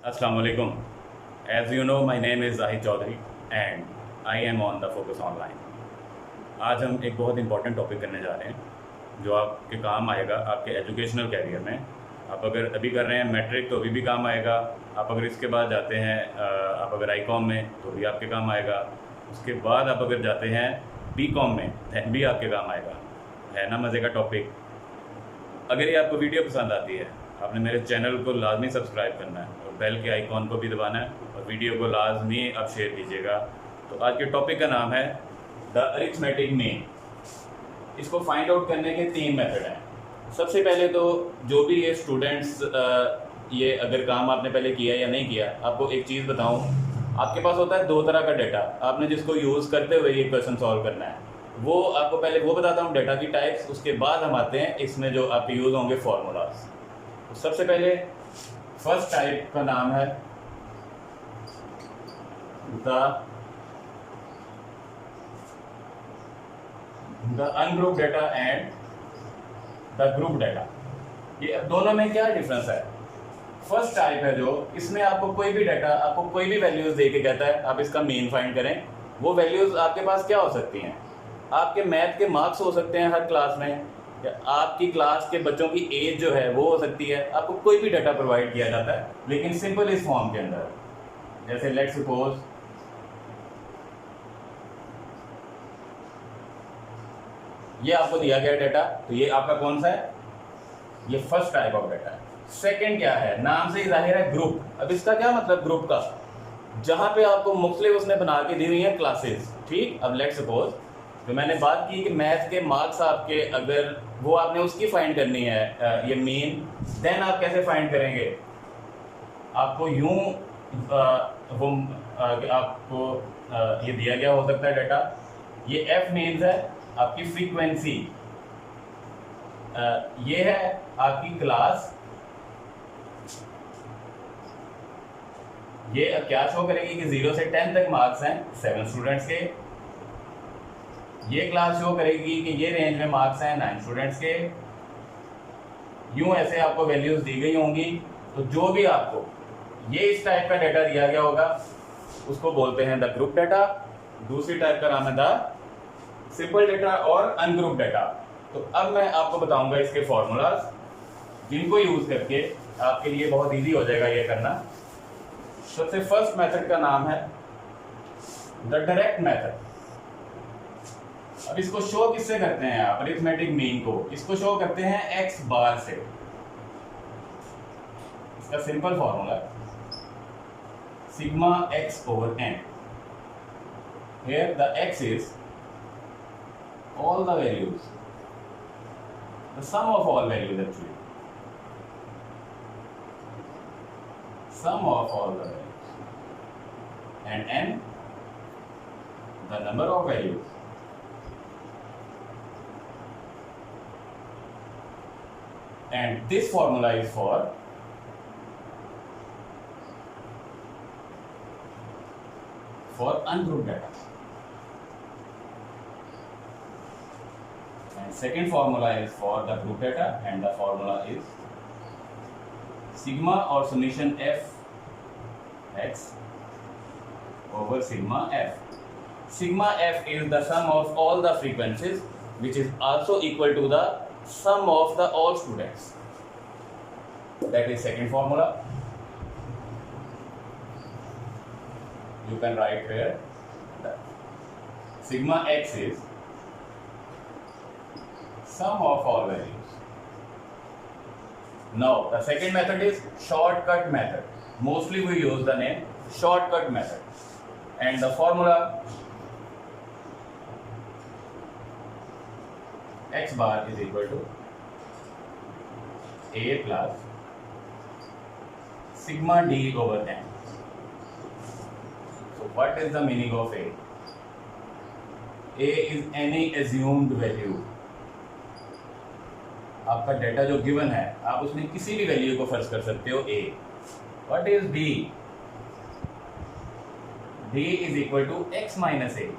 Assalamu alaikum. As you know, my name is Zahid Chaudhary and I am on the Focus Online. आज हम एक बहुत important topic करने जा रहे हैं जो आपके काम आएगा आपके एजुकेशनल कैरियर में। आप अगर अभी कर रहे हैं मैट्रिक तो अभी भी काम आएगा। आप अगर इसके बाद जाते हैं आप अगर आई.कॉम में तो भी आपके काम आएगा। उसके बाद आप अगर जाते हैं बी.कॉम में दैन भी आपके काम आएगा। है ना मज़े का टॉपिक। अगर ये आपको वीडियो पसंद आती है आपने मेरे चैनल को लाजमी सब्सक्राइब करना है और बेल के आइकॉन को भी दबाना है और वीडियो को लाजमी आप शेयर कीजिएगा। तो आज के टॉपिक का नाम है द अरिथमेटिक मीन। इसको फाइंड आउट करने के 3 मेथड हैं। सबसे पहले तो जो भी ये स्टूडेंट्स ये अगर काम आपने पहले किया या नहीं किया, आपको एक चीज़ बताऊं, आपके पास होता है 2 तरह का डाटा। आपने जिसको यूज़ करते हुए ये क्वेश्चन सॉल्व करना है वो आपको पहले वो बताता हूँ डाटा की टाइप्स। उसके बाद हम आते हैं इसमें जो आपके यूज़ होंगे फार्मूलाज। तो सबसे पहले फर्स्ट टाइप का नाम है the ungroup data and the group data. ये दोनों में क्या डिफरेंस है? फर्स्ट टाइप है जो इसमें आपको कोई भी डाटा, आपको कोई भी वैल्यूज दे के कहता है आप इसका मीन फाइंड करें। वो वैल्यूज आपके पास क्या हो सकती हैं? आपके मैथ के मार्क्स हो सकते हैं हर क्लास में, या आपकी क्लास के बच्चों की एज जो है वो हो सकती है। आपको कोई भी डाटा प्रोवाइड किया जाता है लेकिन सिंपल इस फॉर्म के अंदर। जैसे लेट्स सपोज ये आपको दिया गया डाटा, तो ये आपका कौन सा है? ये फर्स्ट टाइप ऑफ डाटा है। सेकंड क्या है? नाम से ही जाहिर है ग्रुप। अब इसका क्या मतलब ग्रुप का? जहां पे आपको मुख्तलिफ उसने बना के दी हुई है क्लासेस। ठीक, अब लेट्स सपोज तो मैंने बात की कि मैथ के मार्क्स आपके अगर वो आपने उसकी फाइंड करनी है ये मीन, देन आप कैसे फाइंड करेंगे? आपको यूं वो आपको ये दिया गया हो सकता है डाटा। ये एफ मीन्स है आपकी फ्रीक्वेंसी, ये है आपकी क्लास। ये अब क्या शो करेगी कि 0 से 10 तक मार्क्स हैं 7 स्टूडेंट्स के। ये क्लास शो करेगी कि ये रेंज में मार्क्स हैं 9 स्टूडेंट्स के। यूं ऐसे आपको वैल्यूज दी गई होंगी। तो जो भी आपको ये इस टाइप का डाटा दिया गया होगा उसको बोलते हैं द ग्रुप डाटा। दूसरी टाइप का नाम है द सिंपल डाटा और अनग्रुप डाटा। तो अब मैं आपको बताऊंगा इसके फॉर्मूलाज जिनको यूज करके आपके लिए बहुत इजी हो जाएगा ये करना। सबसे फर्स्ट मेथड का नाम है द डायरेक्ट मेथड। अब इसको शो किससे करते हैं आप? अरिथमेटिक मीन को इसको शो करते हैं x बार से। इसका simple formula sigma x over n। Here the x is all the values, the sum of all values actually, sum of all the values, and n the number of values. And this formula is for ungrouped data. And second formula is for the group data, and the formula is sigma or summation f x over sigma f. Sigma f is the sum of all the frequencies, which is also equal to the sum of the all students. That is second formula. You can write here that sigma x is sum of all values. Now the second method is shortcut method. Mostly we use the name shortcut method, and the formula x bar is equal to a plus sigma d over n. So what is the meaning of a? A is any assumed value. आपका data जो given है आप उसमें किसी भी value को फर्ज कर सकते हो a. What is d? d is equal to x minus a.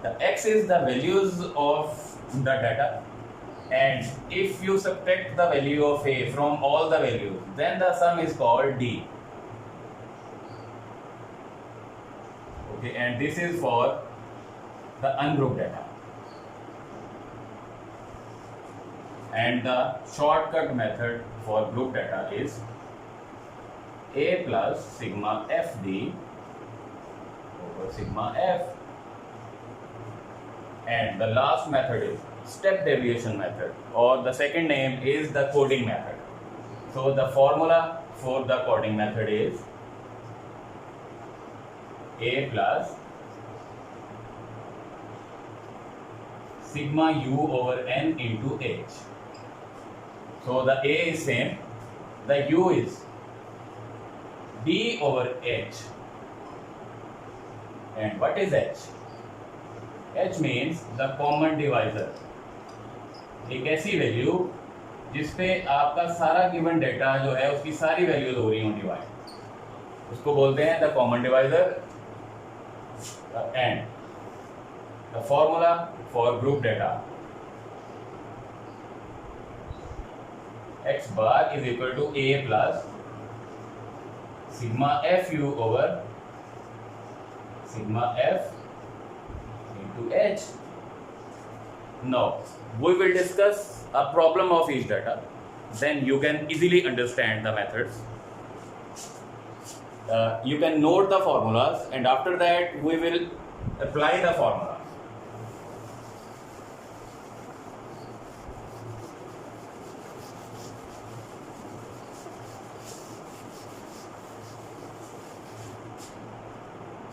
The x is the values of the data and if you subtract the value of A from all the values, then the sum is called D. Okay, and this is for the ungrouped data. And the shortcut method for group data is A plus sigma FD over sigma F. And the last method is step deviation method, or the second name is the coding method. So the formula for the coding method is A plus sigma U over N into H. So the A is same, the U is D over H. And what is H? H means the common divisor. एक ऐसी value जिसपे आपका सारा given data जो है उसकी सारी values हो रही हों डिवाइड, उसको बोलते हैं the common divisor. And the formula for group data x bar is equal to A plus sigma FU over sigma F into H. Now we will discuss a problem of each data, then you can easily understand the methods. You can note the formulas, and after that we will apply the formula.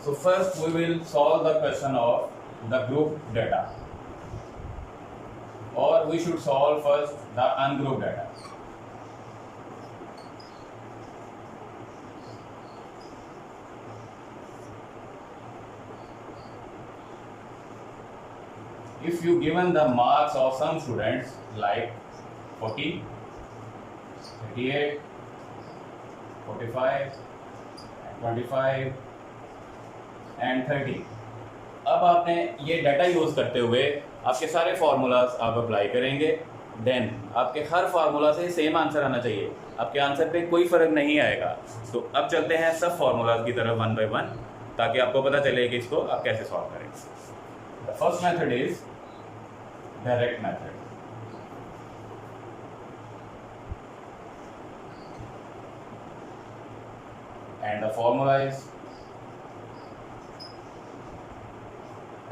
So first we will solve the question of the group data, or we should solve first the ungrouped data. If you given the marks of some students like 40, 38, 45, 25 and 30, अब आपने ये data use करते हुए आपके सारे formulas आप apply करेंगे. Then आपके हर फार्मूला से सेम आंसर आना चाहिए, आपके आंसर पे कोई फ़र्क नहीं आएगा. तो अब चलते हैं सब फार्मूलाज की तरफ वन बाय वन, ताकि आपको पता चले कि इसको आप कैसे सॉल्व करेंगे. The first method is direct method. And the formula is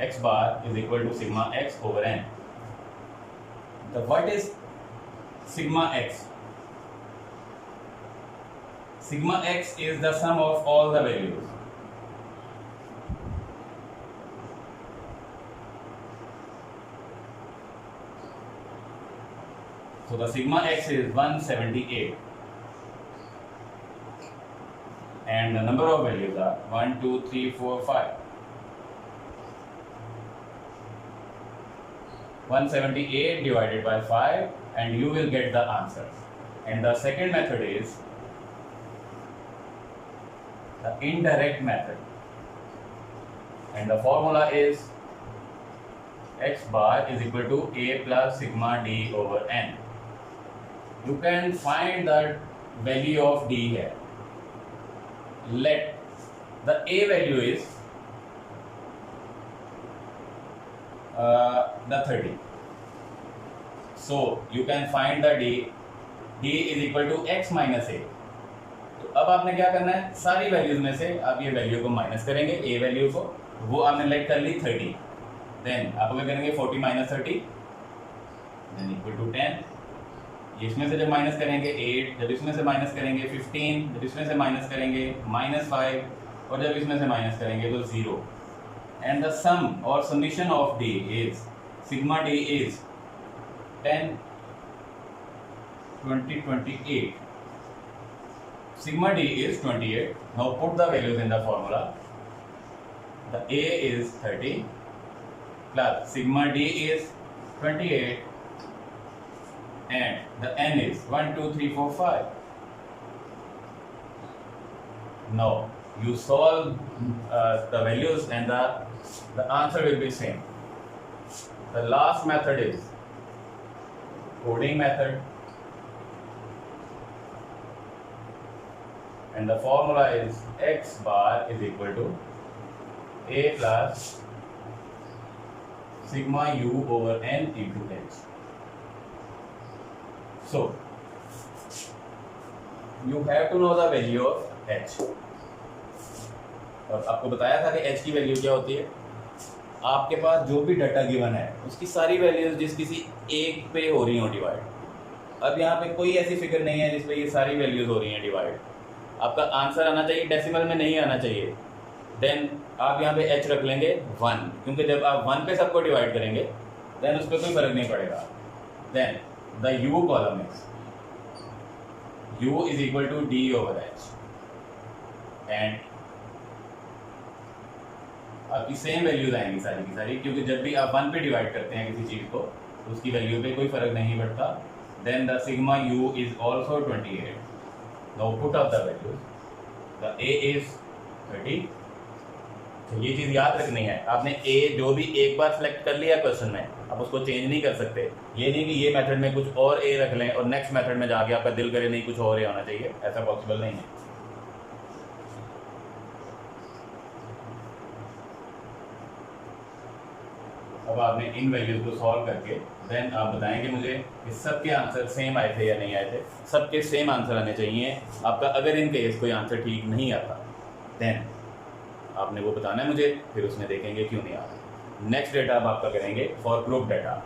x bar is equal to sigma x over n. The what is sigma x? Sigma x is the sum of all the values. So the sigma x is 178, and the number of values are 1, 2, 3, 4, 5. 178 divided by 5, and you will get the answer. And the second method is the indirect method, and the formula is x bar is equal to A plus sigma D over n. You can find the value of D here. Let the A value is the 30. So you can find the D. D is equal to x minus A. तो अब आपने क्या करना है, सारी values में से आप ये वैल्यू को माइनस करेंगे, A वैल्यू को, वो आपने लेट कर ली 30. देन आप क्या करेंगे 40 माइनस 30 देन इक्वल टू 10. इसमें से जब माइनस करेंगे 8, जब इसमें से माइनस करेंगे 15, जब इसमें से माइनस करेंगे -5, और जब इसमें से माइनस करेंगे तो 0. And the sum or summation of D is sigma D is 10, 20, 28. Sigma D is 28. Now put the values in the formula. The A is 30 plus sigma D is 28, and the N is 1, 2, 3, 4, 5. Now you solve the values, and the answer will be same. The last method is coding method, and the formula is x bar is equal to a plus sigma u over n into h. So you have to know the value of h. और आपको बताया था कि h की value क्या होती है। आपके पास जो भी डाटा गिवन है उसकी सारी वैल्यूज जिस किसी एक पे हो रही हो डिवाइड। अब यहाँ पे कोई ऐसी फिगर नहीं है जिसपे ये सारी वैल्यूज हो रही हैं डिवाइड। आपका आंसर आना चाहिए, डेसिमल में नहीं आना चाहिए। देन आप यहाँ पे h रख लेंगे 1, क्योंकि जब आप 1 पे सबको डिवाइड करेंगे देन उस पर कोई फर्क नहीं पड़ेगा। Then the u column is u is equal to d over h, and आपकी सेम वैल्यूज आएंगी सारी की सारी, क्योंकि जब भी आप 1 पे डिवाइड करते हैं किसी चीज़ को तो उसकी वैल्यू पे कोई फर्क नहीं पड़ता। Then the sigma u is also 28। Now put of the values, the a is 30। तो ये चीज़ याद रखनी है, आपने a जो भी एक बार सेलेक्ट कर लिया क्वेश्चन में, आप उसको चेंज नहीं कर सकते। ये नहीं कि ये मेथड में कुछ और a रख लें और नेक्स्ट मेथड में जाके आपका दिल करे नहीं कुछ और a होना चाहिए, ऐसा पॉसिबल नहीं है। अब आपने इन वैल्यूज को सॉल्व करके देन आप बताएंगे मुझे कि सबके आंसर सेम आए थे या नहीं आए थे। सबके सेम आंसर आने चाहिए आपका। अगर इन केस कोई आंसर ठीक नहीं आता देन आपने वो बताना है मुझे, फिर उसमें देखेंगे क्यों नहीं आ रहा। नेक्स्ट डेटा अब आपका करेंगे फॉर ग्रुप डेटा।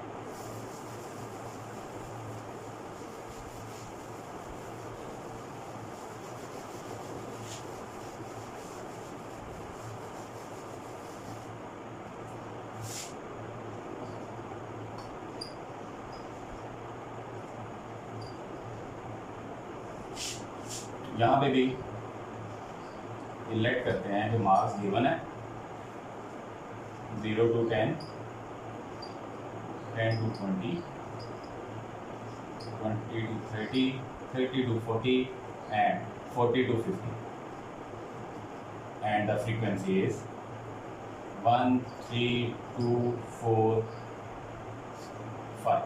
यहाँ पे भी इलेक्ट करते हैं कि मार्क्स गिवन है 0 to 10, 10 to 20, 20 to 30, 30 to 40 and 40 to 50, and the frequency is 1, 3, 2, 4, 5.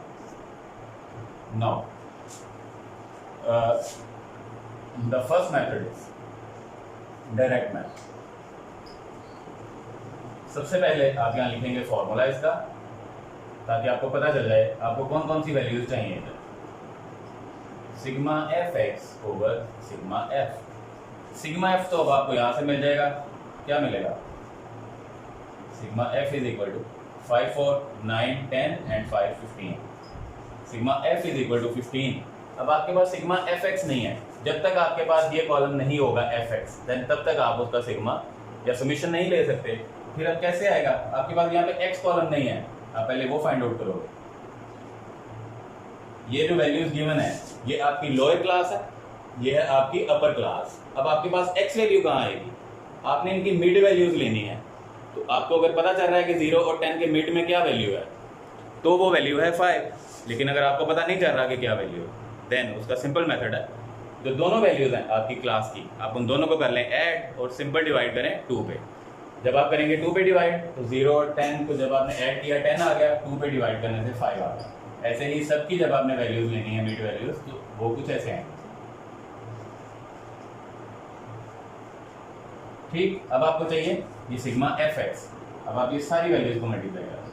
Now the first method is direct math. सबसे पहले आप यहाँ लिखेंगे फॉर्मूला इसका, ताकि आपको पता चल जाए आपको कौन कौन सी वैल्यूज चाहिए। Sigma F X over sigma F. Sigma F तो अब आपको यहाँ से मिल जाएगा, क्या मिलेगा? Sigma F is equal to 5, 4, 9, 10 and 5, 15। Sigma F is equal to 15। अब आपके पास सिग्मा एफ एक्स नहीं है। जब तक आपके पास ये कॉलम नहीं होगा एफ एक्स, देन तब तक आप उसका सिग्मा या समीशन नहीं ले सकते। फिर अब कैसे आएगा? आपके पास यहाँ पे एक्स कॉलम नहीं है, आप पहले वो फाइंड आउट करोगे। ये जो वैल्यूज गिवन है ये आपकी लोअर क्लास है, ये है आपकी अपर क्लास। अब आपके पास एक्स वैल्यू कहाँ आएगी? आपने इनकी मिड वैल्यूज लेनी है। तो आपको अगर पता चल रहा है कि 0 और 10 के मिड में क्या वैल्यू है, तो वो वैल्यू है 5। लेकिन अगर आपको पता नहीं चल रहा कि क्या वैल्यू है, देन उसका सिंपल मेथड है, जो दोनों वैल्यूज हैं आपकी क्लास की, आप उन दोनों को कर लें ऐड और सिंपल डिवाइड करें 2 पे। जब आप करेंगे 2 पे डिवाइड तो 0 और 10 को जब आपने ऐड किया 10 आ गया, 2 पे डिवाइड करने से 5 आ गया। ऐसे ही सबकी जब आपने वैल्यूज लेनी है मिड वैल्यूज, तो वो कुछ ऐसे हैं। ठीक, अब आपको चाहिए ये सिग्मा एफ एक्स। अब आप ये सारी वैल्यूज को मल्टीप्लाई करें।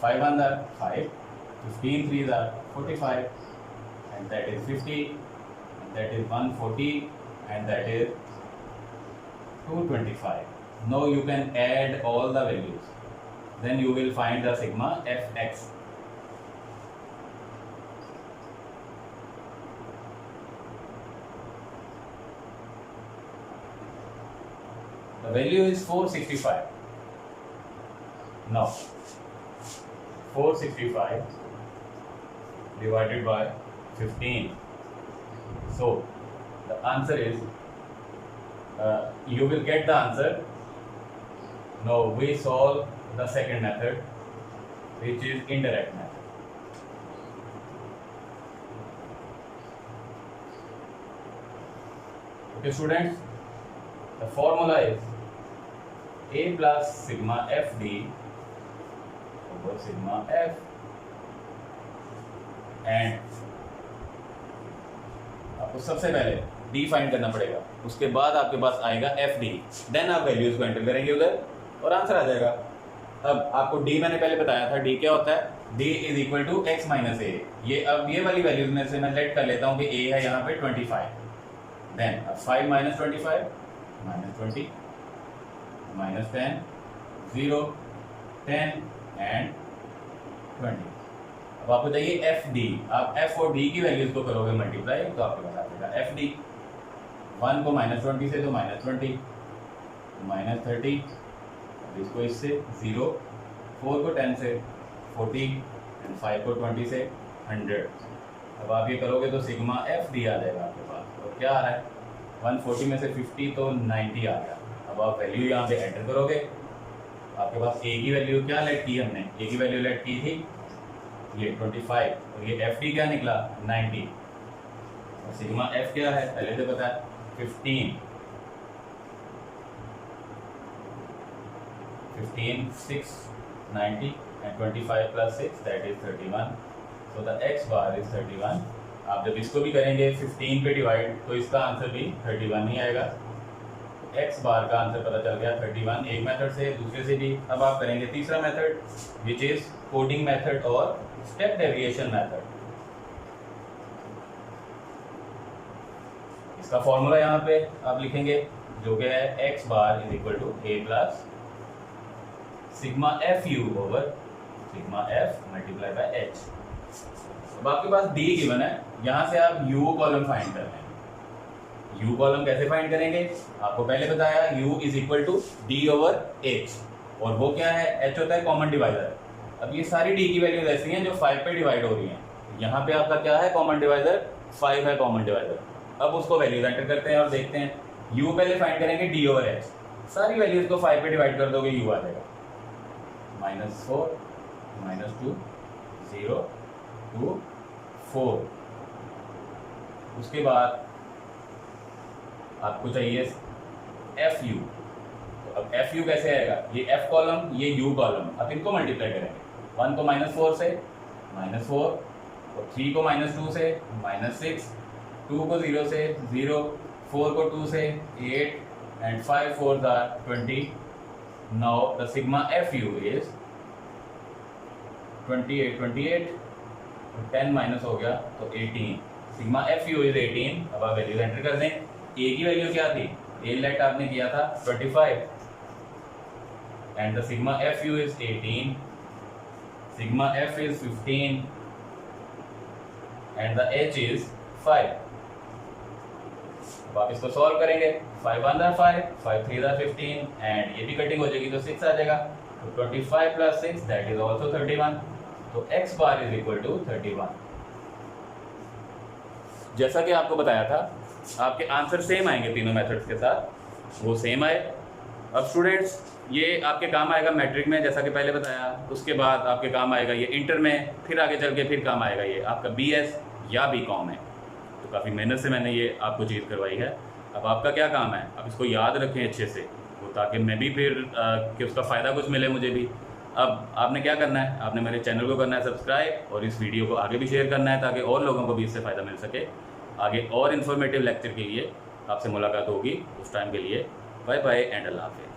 5 1 are 5, 15 3 are 45, and that is 50, and that is 140, and that is 225. Now you can add all the values, then you will find the sigma fx. The value is 465. Now 465 divided by 15. So the answer is you will get the answer. Now we solve the second method, which is indirect method. Okay students, the formula is a plus sigma fd over sigma f and आपको सबसे पहले D find करना पड़ेगा, उसके बाद आपके पास आएगा F D, then आप वैल्यूज को एंटर करेंगे उधर और आंसर आ जाएगा। अब आपको डी मैंने पहले बताया था, डी क्या होता है, D is equal to X minus A. ये अब ये वाली वैल्यूज में से मैं लेट कर लेता हूँ कि ए है यहाँ पे 25, देन अब 5 माइनस 25 माइनस 20 माइनस 10 0 10 एंड 20। अब आपको चाहिए एफ डी, आप एफ और डी की वैल्यूज को करोगे मल्टीप्लाई तो आपके पास आ जाएगा एफ डी। 1 को माइनस 20 से तो माइनस 20 माइनस 30, इसको इससे 0, 4 को 10 से 40 एंड 5 को 20 से 100। अब आप ये करोगे तो सिग्मा एफ डी आ जाएगा आपके पास। तो क्या आ रहा है, 140 में से 50 तो 90 आ गया। अब आप वैल्यू यहाँ पे एंटर करोगे, आपके पास ए की वैल्यू क्या लेट की हमने, ए की वैल्यू लेट की थी ये 25 और ये एफ डी क्या निकला 90। और सिग्मा एफ क्या है पहले से पता है 15 6 90 and 25 plus 6 that is 31, so the x bar is 31। आप जब इसको भी करेंगे 15 पे डिवाइड तो इसका आंसर भी 31 ही आएगा। x बार का आंसर पता चल गया 31, एक मेथड से, दूसरे से भी। अब आप करेंगे तीसरा method which is coding method और स्टेप डेविएशन मेथड। इसका फॉर्मूला यहाँ पे आप लिखेंगे जो कि है x bar is equal to a plus sigma F U over sigma F multiply by h। अब आपके पास d गिवन है, यहाँ से आप u कॉलम फाइंड कर लेंगे। u कॉलम कैसे फाइंड करेंगे, आपको पहले बताया u is equal to D over h, और वो क्या है, h होता है कॉमन डिवाइजर। अब ये सारी d की वैल्यूज ऐसी हैं जो 5 पे डिवाइड हो रही हैं। यहाँ पे आपका क्या है कॉमन डिवाइजर, 5 है कॉमन डिवाइजर। अब उसको वैल्यूज एंटर करते हैं और देखते हैं। u पहले फाइंड करेंगे d ओवर h, सारी वैल्यूज को 5 पे डिवाइड कर दोगे u आ जाएगा -4 -2 0 2 4। उसके बाद आपको चाहिए एफ यू। तो अब एफ यू कैसे आएगा, ये एफ कॉलम ये यू कॉलम, अब इनको मल्टीप्लाई करेंगे। 1 को -4 से -4, और 3 को -2 से -6, 2 को 0 से 0, 4 को 2 से 8 and 5 4s are 20। Now the sigma fu is 28 10 minus हो गया तो 18, सिग्मा fu is 18। अब आप वैल्यू एंटर कर दें। a की वैल्यू क्या थी, a लेट आपने किया था 25 and the sigma fu is 18, sigma f is 15 and the h is 5। अब आप इसको सॉल्व करेंगे, 5 1 are 5, 5 3 are 15 एंड ये भी कटिंग हो जाएगी तो 6 आ जाएगा। तो 25 plus 6 that is also 31। तो x bar is equal to 31। जैसा कि आपको बताया था आपके आंसर सेम आएंगे तीनों मेथड्स के साथ, वो सेम आए। अब स्टूडेंट्स ये आपके काम आएगा मैट्रिक में, जैसा कि पहले बताया। उसके बाद आपके काम आएगा ये इंटर में, फिर आगे चल के फिर काम आएगा ये आपका BS या BCom में। तो काफ़ी मेहनत से मैंने ये आपको चीज़ करवाई है। अब आपका क्या काम है, अब इसको याद रखें अच्छे से, वो ताकि मैं भी फिर कि उसका फ़ायदा कुछ मिले मुझे भी। अब आपने क्या करना है, आपने मेरे चैनल को करना है सब्सक्राइब और इस वीडियो को आगे भी शेयर करना है ताकि और लोगों को भी इससे फ़ायदा मिल सके। आगे और इन्फॉर्मेटिव लेक्चर के लिए आपसे मुलाकात होगी, उस टाइम के लिए बाय बाय एंड अल्लाह हाफ़िज़।